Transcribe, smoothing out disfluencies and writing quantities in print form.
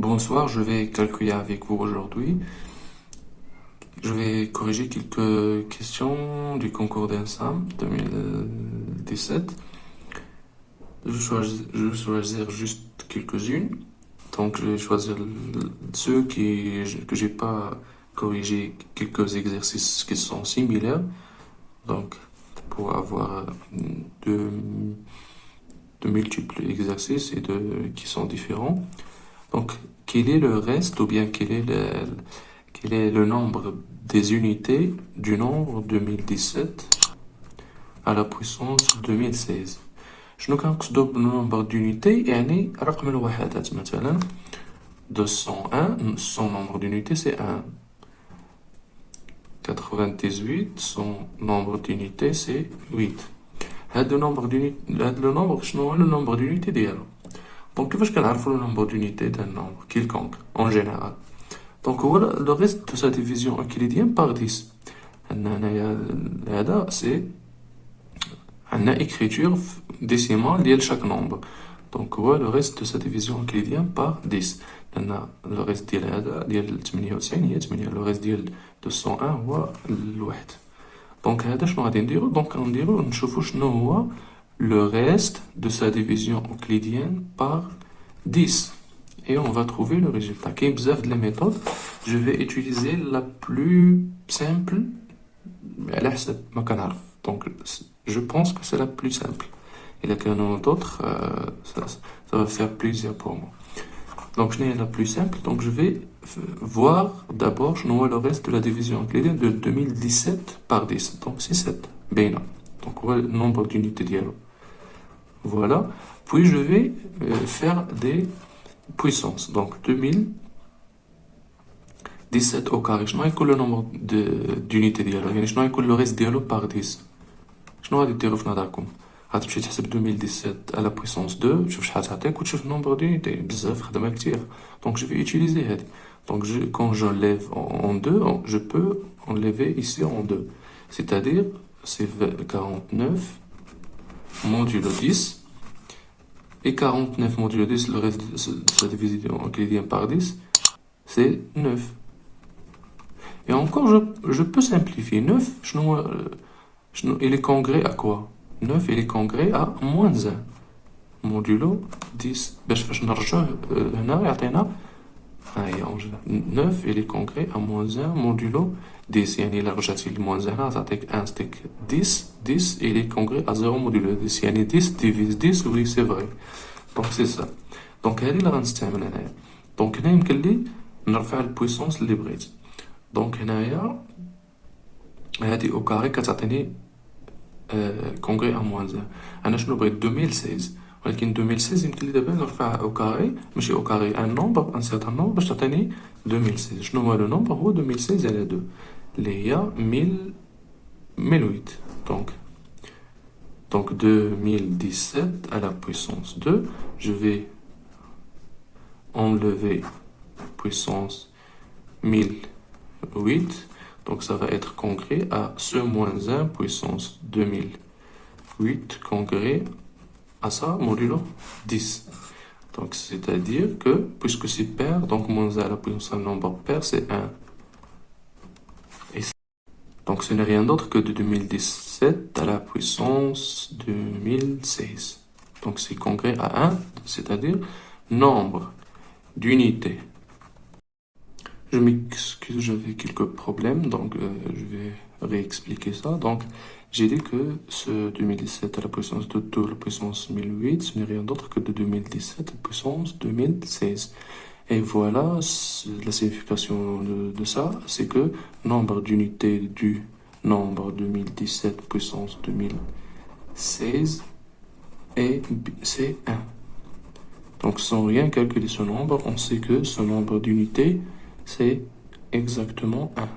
Bonsoir, je vais calculer avec vous aujourd'hui. Je vais corriger quelques questions du concours d'ENSAM 2017. Je vais choisir juste quelques-unes. Donc, je vais choisir ceux que j'ai pas corrigé, quelques exercices qui sont similaires. Donc, pour avoir de, de multiples exercices qui sont différents. Donc, quel est le reste ou bien quel est le nombre des unités du nombre 2017 à la puissance 2016. شنو كنقصدو بالنمبر d'unités يعني رقم الوحدات مثلا 201 son nombre d'unités c'est 1 98 son nombre d'unités c'est 8 هذا le nombre شنو هو le nombre d'unités ديالو دونك كيفاش كنعرفوا le nombre d'unités d'un nombre quelconque en général. Donc voilà le reste de sa division euclidienne par 10. C'est une écriture décimale de chaque nombre. Donc voilà le reste de sa division euclidienne par 10. Le reste de le reste de 201 هو الواحد. Donc هذا شنو غادي نديرو دونك غنديرو نشوفو شنو هو le reste de sa division euclidienne par 10. Et on va trouver le résultat. Qui observe les méthodes, je vais utiliser la plus simple. Donc, je pense que c'est la plus simple. Il y a qu'un d'autres, ça va faire plaisir pour moi. Donc, je n'ai la plus simple. Donc, je vais voir d'abord, je vois le reste de la division euclidienne de 2017 par 10. Donc, c'est 7. Bien. Donc, voilà le nombre d'unités dialogue. Voilà. Puis, je vais faire des puissance. Donc 2017 au carré. شنو غيكون le nombre d'unités ديالو يعني شنو غيكون le reste ديالو par 10. شنو غادي ديرو في نظركم؟ غتمشي تحسب 2017 à la puissance 2 تشوف شحال تعطيك وتشوف le nombre d'unités بزاف خدمه كتير. Donc je vais utiliser هادي. Donc quand j'enlève en 2 je peux enlever ici en 2. C'est-à-dire c'est 49 modulo 10 et 49 modulo 10, le reste de sa division euclidienne par 10, c'est 9. Et encore, je peux simplifier. 9, il est congrès à quoi? 9, il est congrès à moins 1. Modulo 10. باش نرجعوه هنا يعطينا 9 il est congrès à moins 1 modulo 10 يعني إلا رجعتي لموان هنا تعطيك 1 ستيك 10 10 il est congrès à 0 modulo 10 يعني 10 divise 10 oui c'est vrai. Donc c'est ça. Donc هذه اللي غنستعمل هنايا. دونك هنا يمكن لي نرفع البويسونس اللي بغيت. دونك هنايا هذه او كاري كتعطيني كونغري ا موان 1. انا شنو بغيت 2016 ولكن 2016 يمكن لي دابا نرفعها او كاري ماشي او كاري ان نومبر ان سيرتان نومبر باش تعطيني 2016. شنو هو لو نومبر؟ هو 2016 على 2 اللي هي 1008. Donc 2017 à la puissance 2, je vais enlever puissance 1008. Donc ça va être congrès à ce moins 1 puissance 2008 congrès à ça modulo 10. Donc c'est-à-dire que puisque c'est pair, donc moins 1 à la puissance un nombre pair c'est 1. Donc ce n'est rien d'autre que de 2017 à la puissance 2016. Donc c'est congrès à 1, c'est-à-dire nombre d'unités. Je m'excuse, j'avais quelques problèmes, donc je vais réexpliquer ça. Donc j'ai dit que ce 2017 à la puissance de 2 à la puissance 1008, ce n'est rien d'autre que de 2017 à la puissance 2016. Et voilà, la signification de ça, c'est que nombre d'unités du nombre 2017 puissance 2016 c'est 1. Donc sans rien calculer ce nombre, on sait que ce nombre d'unités, c'est exactement 1.